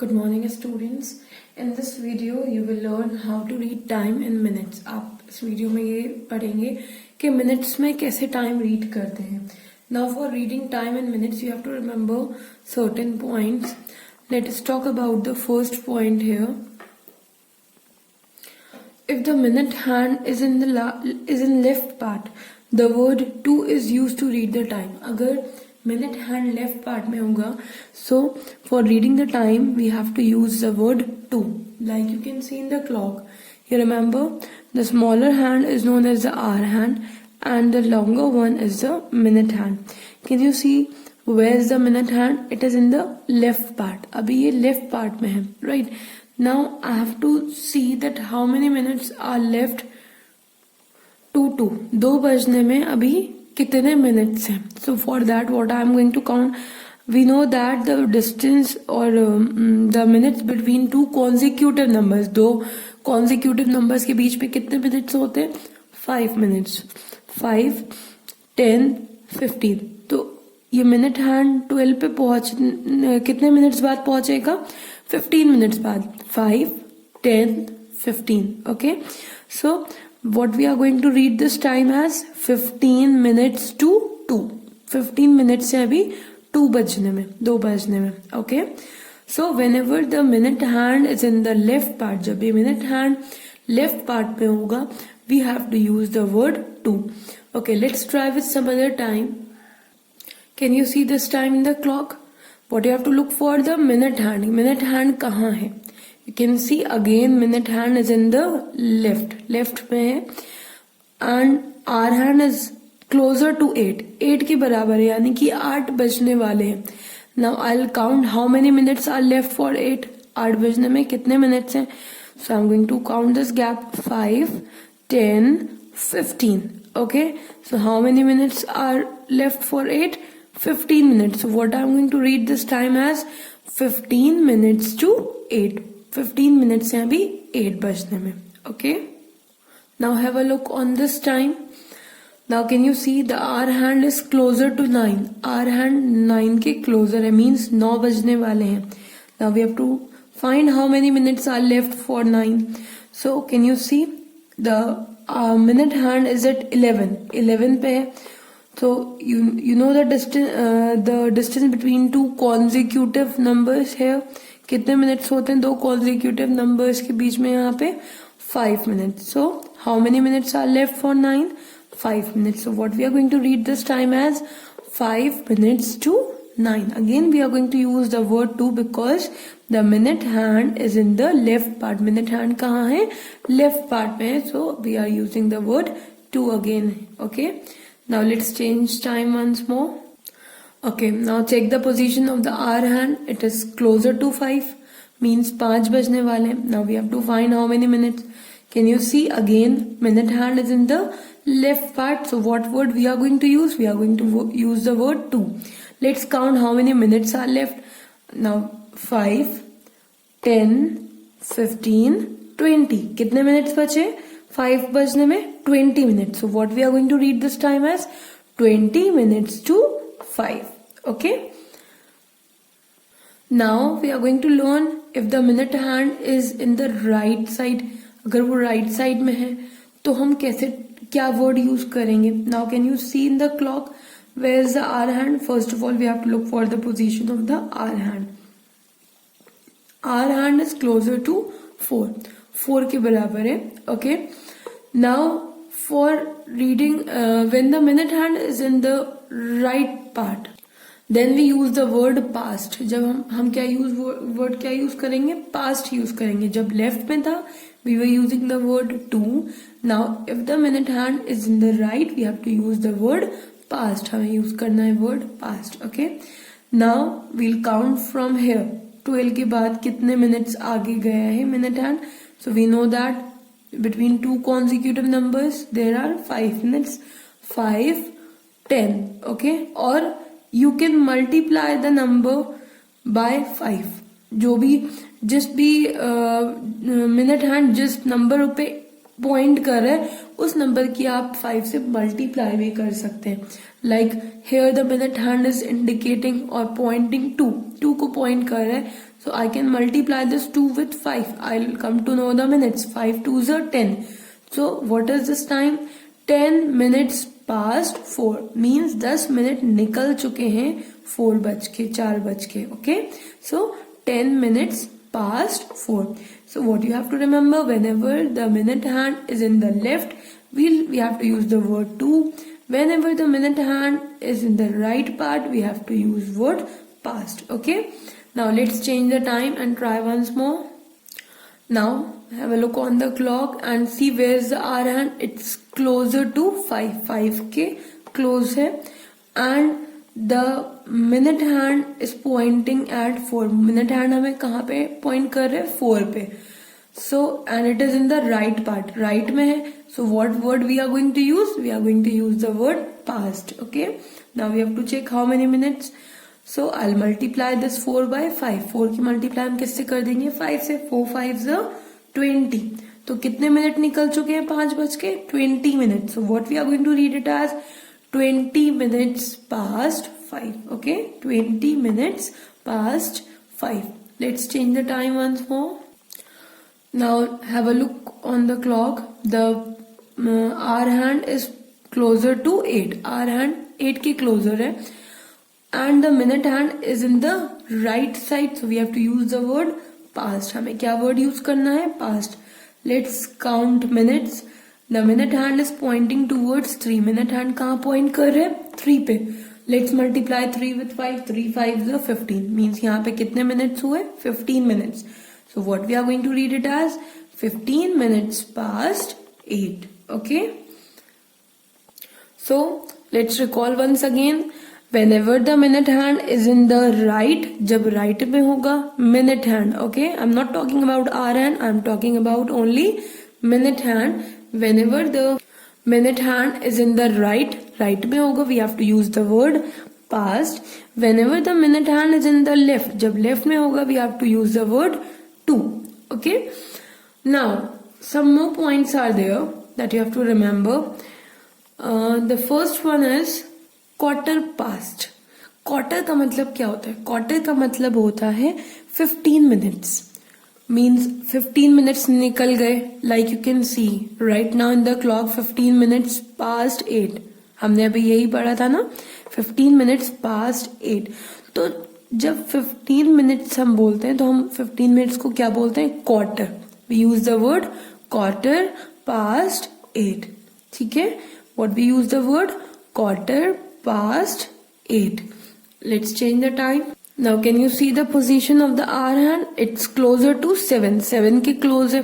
Good morning students. In this video you will learn how to read time in minutes. आप इस video में ये पढ़ेंगे कि मिनट्स में कैसे टाइम रीड करते हैं. Now for reading time in minutes you have to remember certain points. Let us talk about the first point here. If the minute hand is in left part, the word to is used to read the time. अगर minute hand left part में होगा, so for reading the time we have to use the word to. Like you can see in the clock. You remember the smaller hand is known as the hour hand and the longer one is the minute hand. Can you see where is the minute hand? It is in the left part. अभी ये left part में है, right? Now I have to see that how many minutes are left to 2. 2 बजने में अभी कितने minutes हैं. So for that what I am going to count, we know that the distance or the minutes between two consecutive numbers, दो consecutive numbers के बीच में कितने minutes होते हैं? 5 minutes. 5, 10, 15. तो ये मिनट हैंड 12 पे पहुंच कितने मिनट्स बाद पहुंचेगा? 15 मिनट्स बाद. 5, 10, 15. Okay, so what we are going to read this time as 15 minutes to 2. 15 minutes से अभी 2 बजने में, 2 बजने में. Okay, so whenever the minute hand is in the left part, जब ये minute hand left part पे होगा, we have to use the word to. Okay, let's try with some other time. Can you see this time in the clock? What you have to look for the minute hand. Minute hand कहाँ है? You can see again minute hand is in the left में है and hour hand is closer to 8. 8 के बराबर है, यानी कि 8 बजने वाले हैं. Now I'll count how many minutes are left for 8. 8 बजने में कितने मिनट्स हैं? So I'm going to count this gap. 5, 10, 15. Okay, so how many minutes are left for 8? 15 minutes. So what I'm going to read this time as 15 minutes to 8. 15 minutes हैं अभी 8 बजने में. Okay, now have a look on this time. Now can you see the hour hand is closer to 9. Hour hand 9 के closer है, means 9 बजने वाले हैं. Now we have to find how many minutes are left for 9. So can you see the minute hand is at 11. 11 पे है. So you know the distance between two consecutive numbers here. कितने minutes होते हैं दो consecutive numbers के बीच में? यहाँ पे 5 minutes. So how many minutes are left for 9? 5 minutes. So what we are going to read this time as 5 minutes to 9. Again we are going to use the word to because the minute hand is in the left part. Minute hand कहाँ है? Left part में है. So we are using the word to again. Okay. Now let's change time once more. Okay, now check the position of the hour hand. It is closer to 5, means 5 बजने वाले. Now we have to find how many minutes. Can you see again minute hand is in the left part. So what word we are going to use? We are going to use the word to. Let's count how many minutes are left. Now 5, 10, 15, 20. कितने minutes बचे? 5 बजने में 20 minutes. So what we are going to read this time as 20 minutes to 5. Okay, now we are going to learn if the minute hand is in the right side. अगर वो right side में है तो हम कैसे क्या word use करेंगे? Now can you see in the clock where is the hour hand? First of all we have to look for the position of the hour hand. Hour hand is closer to 4. 4 के बराबर है. Okay, now for reading when the minute hand is in the right part, then we use the word past. जब हम क्या word क्या use करेंगे? Past use करेंगे. जब left में था we were using the word to. Now if the minute hand is in the right we have to use the word past. हमें use करना है word past. Okay, now we'll count from here. 12 के बाद कितने minutes आगे गया है minute hand? So we know that between two consecutive numbers there are 5 minutes. 5, 10. Okay, or you can multiply the number by 5. जो भी जिस भी minute hand जिस नंबर पे पॉइंट कर रहा है उस नंबर की आप 5 से मल्टीप्लाई भी कर सकते हैं. Like here the minute hand is indicating or pointing to 2 को पॉइंट कर रहा है. So I can multiply this 2 with 5. I'll come to know the minutes. 5 2s are 10. So what is this time? 10 minutes past 4 means 10 minute निकल चुके हैं 4 बज के 4 बज के. Okay, so 10 minutes past 4. So what you have to remember, whenever the minute hand is in the left, we have to use the word to. Whenever the minute hand is in the right part, we have to use word past. Okay, now let's change the time and try once more. Now have a look on the clock and see where's the hour hand. It's closer to 5. 5 के close है, and the minute hand is pointing at 4. minute hand हमें कहाँ पे point कर रहे हैं? 4 पे. So and it is in the right part. right में है. So what word we are going to use? We are going to use the word past. Okay. Now we have to check how many minutes. So I'll multiply this 4 by 5. 4 की multiply हम किससे कर देंगे? 5 से. 4 5s are 20. तो कितने minute निकल चुके हैं 5 बज के? 20 minutes. So what we are going to read it as 20 minutes past 5. Okay, 20 minutes past 5. Let's change the time once more. Now have a look on the clock. The hour hand is closer to 8. hour hand 8 के closer है, and the minute hand is in the right side. So we have to use the word past. हमें क्या word use करना है? Past. Let's count minutes. The minute hand is pointing towards 3. minute hand कहाँ point कर रहे हैं? 3 पे. Let's multiply 3 with 5. 3 5s are 15. Means यहाँ पे कितने minutes हुए? 15 minutes. So what we are going to read it as 15 minutes past 8. Okay. So let's recall once again. Whenever the minute hand is in the right, जब right में होगा minute hand. Okay, I'm not talking about hour hand. I'm talking about only minute hand. Whenever the minute hand is in the right, right में होगा, we have to use the word past. Whenever the minute hand is in the left, जब left में होगा, we have to use the word to. Okay. Now some more points are there that you have to remember. The first one is quarter past. Quarter का मतलब क्या होता है? Quarter का मतलब होता है 15 मिनट्स. मीन्स 15 मिनट्स निकल गए. Like you can see right now in the clock 15 minutes past 8. हमने अभी यही पढ़ा था ना, 15 मिनट्स पास्ट 8. तो जब 15 मिनट्स हम बोलते हैं तो हम 15 मिनट्स को क्या बोलते हैं? Quarter. We use the word quarter past 8. ठीक है. What we use the word quarter past 8. Let's change the time. Now can you see the position of the hour hand? It's closer to 7. 7 के close है.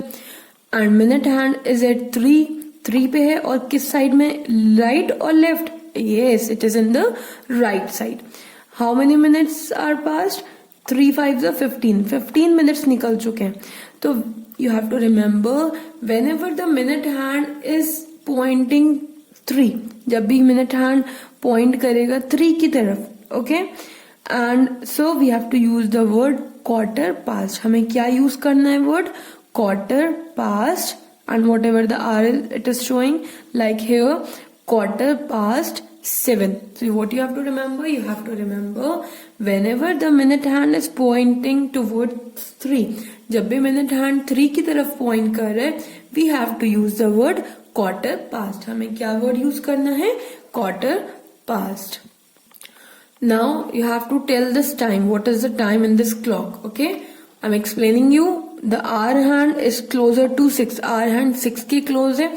And minute hand is at 3. 3 पे है और किस side में? Right or left? Yes, it is in the right side. How many minutes are passed? 3 5s are 15. 15 minutes निकल चुके हैं. तो you have to remember whenever the minute hand is pointing 3, जब भी minute hand पॉइंट करेगा 3 की तरफ. Okay. And so we have to use the word quarter past. हमें क्या यूज करना है? Word quarter past. And whatever the hour it is showing like here quarter past 7. So what you have to remember? You have to remember whenever the minute hand is pointing towards 3. जब भी minute hand 3 की तरफ point कर रहे हैं, we have to use the word quarter past. हमें क्या word use करना है? quarter past. Now you have to tell this time. What is the time in this clock? Okay, I'm explaining you. The hour hand is closer to 6. hour hand 6 के close है,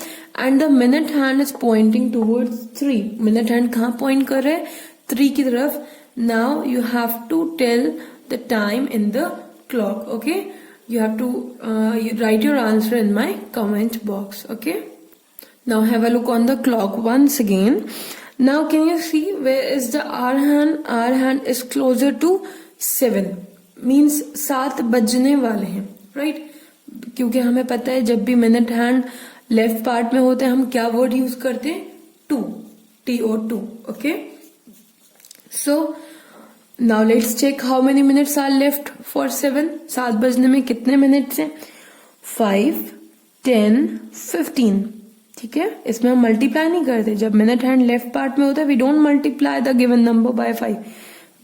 and the minute hand is pointing towards 3. minute hand कहाँ point कर रहे हैं? 3 की तरफ. Now you have to tell the time in the clock. Okay, you have to you write your answer in my comment box. Okay. Now have a look on the clock once again. Now can you see where is the hour hand? hour hand is closer to 7. Means 7 बजने वाले हैं. Right? क्योंकि हमें पता है जब भी minute hand left part में होते हैं हम क्या word use करते हैं? to. T-O-2. Okay? So now let's check how many minutes are left for 7. 7 बजने में कितने minutes हैं? 5, 10, 15. ठीक है. इसमें हम मल्टीप्लाई नहीं करते. जब मिनट हैंड लेफ्ट पार्ट में होता है we don't multiply the given number by 5.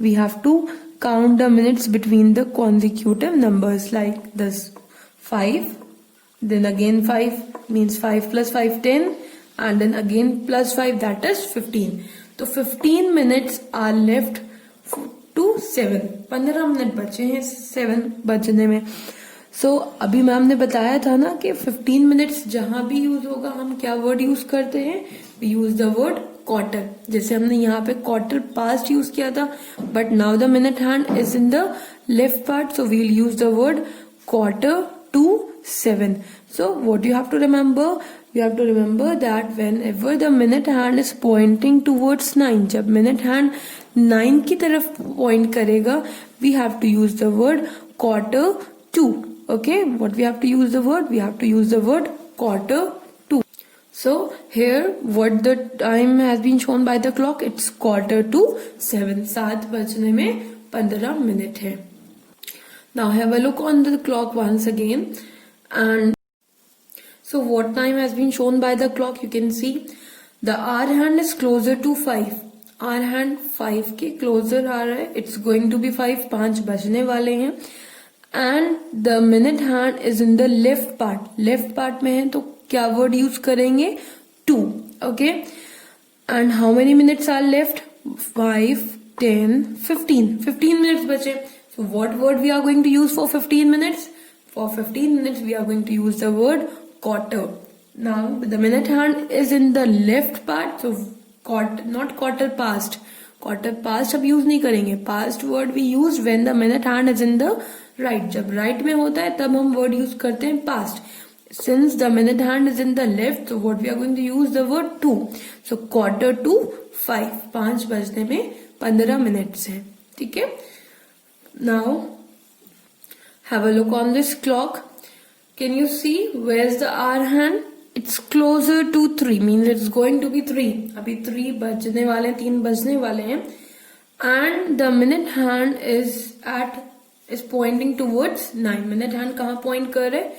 वी हैव टू count the minutes between the consecutive numbers like this 5, then again 5 means 5 plus 5 10, and then again plus 5 that is 15. तो 15 minutes are left to 7. 15 minute बचे हैं 7 बजने में. सो अभी ma'am ने बताया था ना कि 15 मिनट्स जहां भी यूज होगा हम क्या वर्ड यूज करते हैं, we use the word quarter. जैसे हमने यहाँ पे क्वार्टर पास्ट यूज किया था, but now the minute hand is in the left part, so we will use the word quarter to 7. So what you have to remember? You have to remember that whenever the minute hand is pointing towards 9, जब minute hand 9 की तरफ point करेगा, we have to use the word quarter to. Okay, what we have to use the word? We have to use the word quarter to. So here what the time has been shown by the clock, it's quarter to 7. 7 बजने में 15 minute है. Now have a look on the clock once again. And so what time has been shown by the clock? You can see the hour hand is closer to 5. Hour hand 5 के closer आ रहा है. It's going to be 5. 5 बजने वाले हैं. And the minute hand is in the left part. Left part में है तो क्या word use करेंगे? 2. Okay. And how many minutes are left? 5, 10, 15. 15 minutes बचे. So what word we are going to use for 15 minutes? For 15 minutes we are going to use the word quarter. Now the minute hand is in the left part, so not quarter past. Quarter past अब use नहीं करेंगे. Past word we use when the minute hand is in the right. जब right में होता है तब हम word use करते हैं past. Since the minute hand is in the left, so what we are going to use the word to. So quarter to 5. 5 बजने में 15 minutes है. ठीक है. Now have a look on this clock. Can you see where's the hour hand? It's closer to 3, means it's going to be 3. अभी 3 बजने वाले, 3 बजने वाले हैं. And the minute hand is pointing towards 9. Minute hand कहाँ point कर रहे?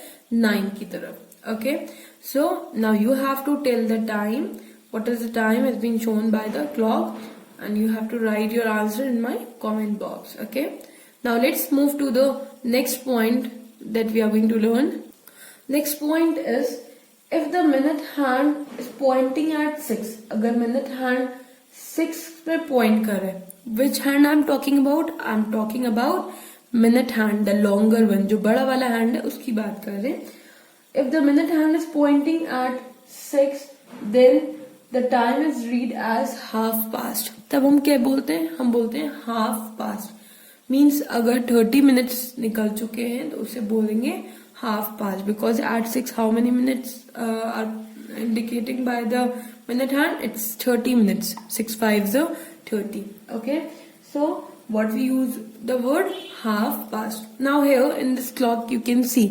9 की तरफ. Okay. So now you have to tell the time. What is the time has been shown by the clock, and you have to write your answer in my comment box. Okay. Now let's move to the next point that we are going to learn. Next point is if the minute hand is pointing at 6. अगर minute hand 6 पे point कर रहे, which hand I'm talking about? I'm talking about minute hand, the longer one, जो बड़ा वाला hand है उसकी बात कर रहे. If the minute hand is pointing at 6, then the time is read as half past. तब हम क्या बोलते हैं? हम बोलते हैं half past. Means अगर 30 minutes निकल चुके हैं तो उसे बोलेंगे half past, because at 6 how many minutes are indicating by the minute hand? It's 30 minutes. 6 5s are 30. Okay. So what we use the word half past. Now here in this clock you can see.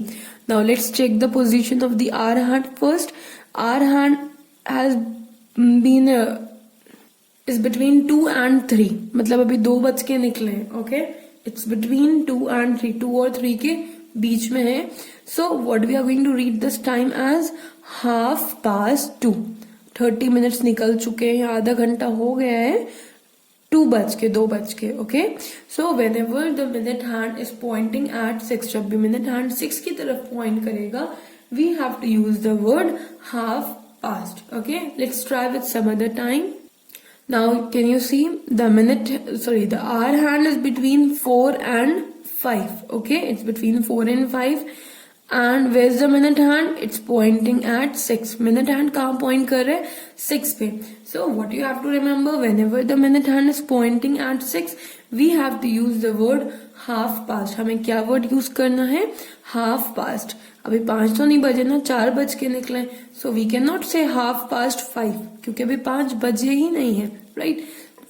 Now let's check the position of the hour hand first. Hour hand has been is between 2 and 3. मतलब अभी 2 बज के निकले हैं. Okay. It's between 2 and 3. 2 और 3 के बीच में है. So what we are going to read this time as half past 2. 30 minutes निकल चुके हैं, आधा घंटा हो गया है. 2 बज के 2 बज के. Okay. So whenever the minute hand is pointing at 6, जब भी minute hand 6 की तरफ point करेगा, we have to use the word half past. Okay. Let's try with some other time. Now can you see the hour hand is between 4 and 5. Okay, it's between 4 and 5. And where's the minute hand? It's pointing at 6. Minute hand कहाँ point कर रहे हैं? 6 पे. So what you have to remember, whenever the minute hand is pointing at 6, we have to use the word half past. हमें क्या word use करना है? Half past. अभी 5 तो नहीं बजे ना, 4 बज के निकले. So we cannot say half past 5 क्योंकि अभी 5 बजे ही नहीं है, right?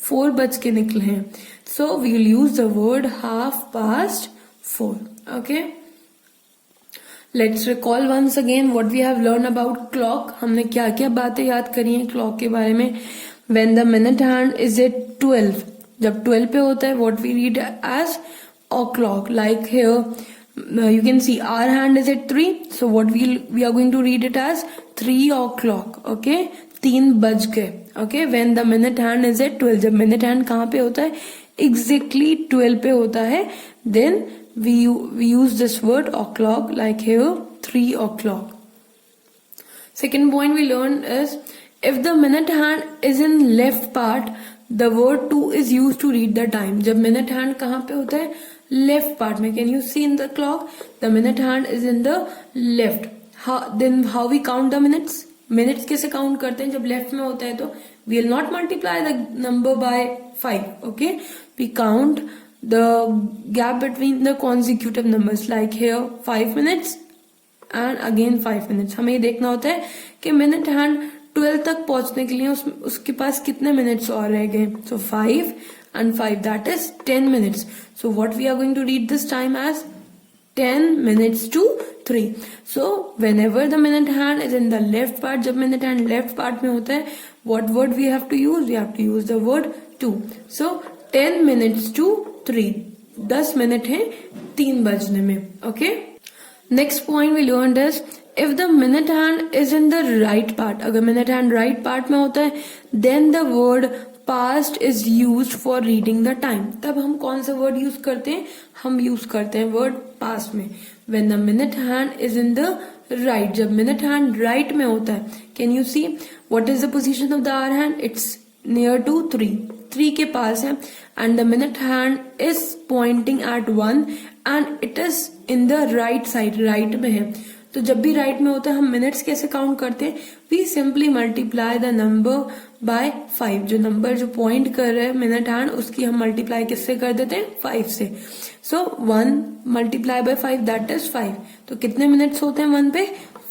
4 बज के निकले हैं. So we will use the word half past 4. Okay. Let's recall once again what we have learned about clock. हमने क्या क्या बातें याद करी हैं clock के बारे में. When the minute hand is at 12, जब 12 पे होता है, what we read as o'clock. Like here, you can see our hand is at 3, so what we are going to read it as 3 o'clock. Okay, 3 बज गए. Okay, when the minute hand is at 12, जब minute hand कहाँ पे होता है? exactly 12 पे होता है, then we use this word o'clock, like here 3 o'clock. Second point we learned is, if the minute hand is in left part, the word 2 is used to read the time. जब minute hand कहाँ पे होता है? Left part में. Can you see in the clock? The minute hand is in the left. Then how we count the minutes? Minutes कैसे count करते हैं? जब left में होता है तो we will not multiply the number by 5. Okay? We count the gap between the consecutive numbers, like here 5 minutes and again 5 minutes. हमें ये देखना होता है कि minute hand 12 तक पहुंचने के लिए उसके पास कितने minutes और रह गए. So 5 and 5, that is 10 minutes. So what we are going to read this time as 10 minutes to 3. So whenever the minute hand is in the left part, जब minute hand left part में होता है, what word we have to use? We have to use the word 2. So 10 minutes to 3. 10 minute है 3 बजने में. Okay? Next point we learned is, if the minute hand is in the right part, अगर minute hand right part में होता है, then the word past is used for reading the time. तब हम कौन सा word use करते हैं? हम use करते हैं word past में. When the minute hand is in the right, जब minute hand right में होता है, can you see what is the position of the hour hand? It's near to 3. 3 के पास है, and the minute hand is pointing at 1 and it is in the right side, right में है. तो जब भी राइट में होता है, हम मिनट्स कैसे काउंट करते हैं? We simply multiply the number by 5. जो नंबर जो पॉइंट कर रहे हैं मिनट हैंड, उसकी हम मल्टीप्लाई किससे कर देते हैं? 5 से. सो 1 मल्टीप्लाई बाय 5, दैट इज 5. तो कितने मिनट्स होते हैं 1 पे?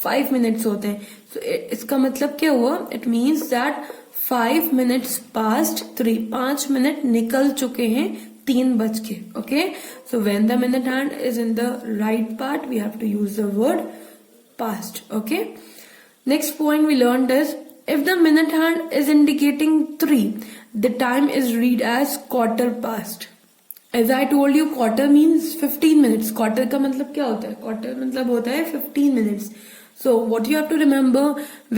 5 मिनट्स होते हैं. सो इसका मतलब क्या हुआ? It means that 5 minutes past 3. 5 minute निकल चुके हैं 3 बज के. Okay, so when the minute hand is in the right part, we have to use the word past. Okay, next point we learned is, if the minute hand is indicating 3, the time is read as quarter past. As I told you, quarter means 15 minutes. Quarter का मतलब क्या होता है? Quarter मतलब होता है 15 minutes. So what you have to remember,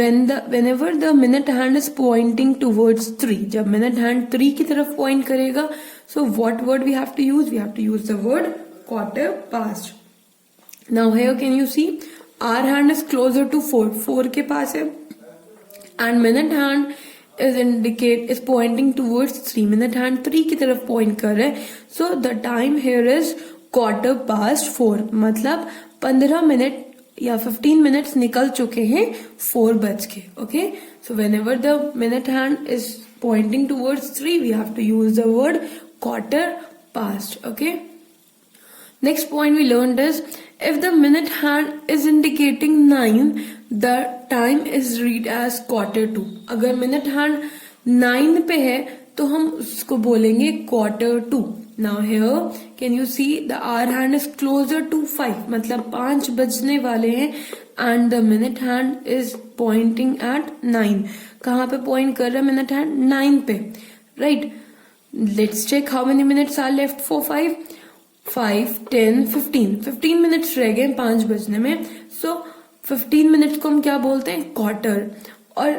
whenever the minute hand is pointing towards 3, जब minute hand 3 की तरफ point करेगा, so what word we have to use? We have to use the word quarter past. Now here can you see, our hand is closer to 4. 4 के पास है, and minute hand is pointing towards 3. minute hand 3 की तरफ point कर रहा है. So the time here is quarter past 4. मतलब 15 minute या 15 minutes निकल चुके हैं 4 बज के. Okay, so whenever the minute hand is pointing towards 3, we have to use the word quarter past. Okay, next point we learned is, if the minute hand is indicating 9, the time is read as quarter to. अगर minute hand 9 पे है तो हम उसको बोलेंगे quarter to. Now here can you see the hour hand is closer to 5, मतलब 5 बजने वाले हैं, and the minute hand is pointing at 9. कहाँ पे point कर रहा है minute hand? 9 पे. Right, let's check how many minutes are left for 5. 5, 10, 15 minutes रह गए 5 बजने में. सो 15 मिनट्स को हम क्या बोलते हैं? क्वार्टर. और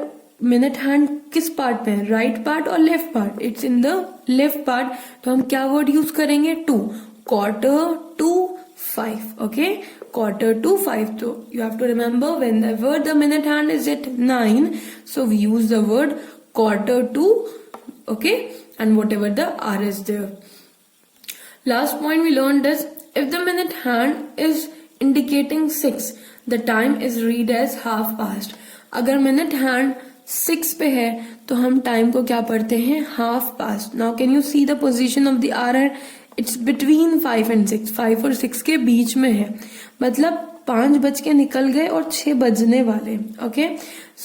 मिनट हैंड किस पार्ट पे है? राइट पार्ट और left part? It's in the left part. तो हम क्या वर्ड यूज करेंगे? 2. Quarter to 5. Okay, quarter to 5. तो you have to remember, whenever the minute hand is at 9, so we use the word quarter to. Okay, and whatever the hour is there. Last point we learned is, if the minute hand is indicating 6, the time is read as half past. अगर minute hand 6 पे है तो हम time को क्या पढ़ते हैं? half past. Now can you see the position of the hour? It's between 5 and 6. 5 और 6 के बीच में है, मतलब 5 बज के निकल गए और 6 बजने वाले. Okay,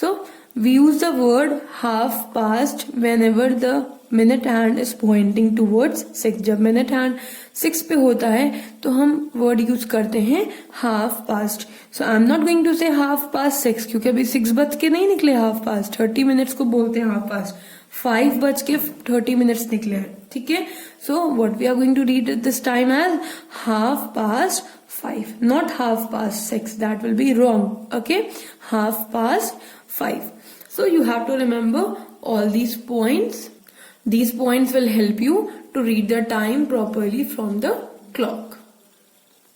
so we use the word half past whenever the minute hand is pointing towards 6. जब minute hand 6 पे होता है तो हम word use करते हैं half past. So I'm not going to say half past 6, क्योंकि अभी 6 बज के नहीं निकले half past. 30 minutes को बोलते हैं half past. 5 बज के 30 minutes निकले हैं. ठीक है, so what we are going to read at this time as half past 5, not half past 6. That will be wrong. Okay, half past 5. So you have to remember all these points. These points will help you to read the time properly from the clock.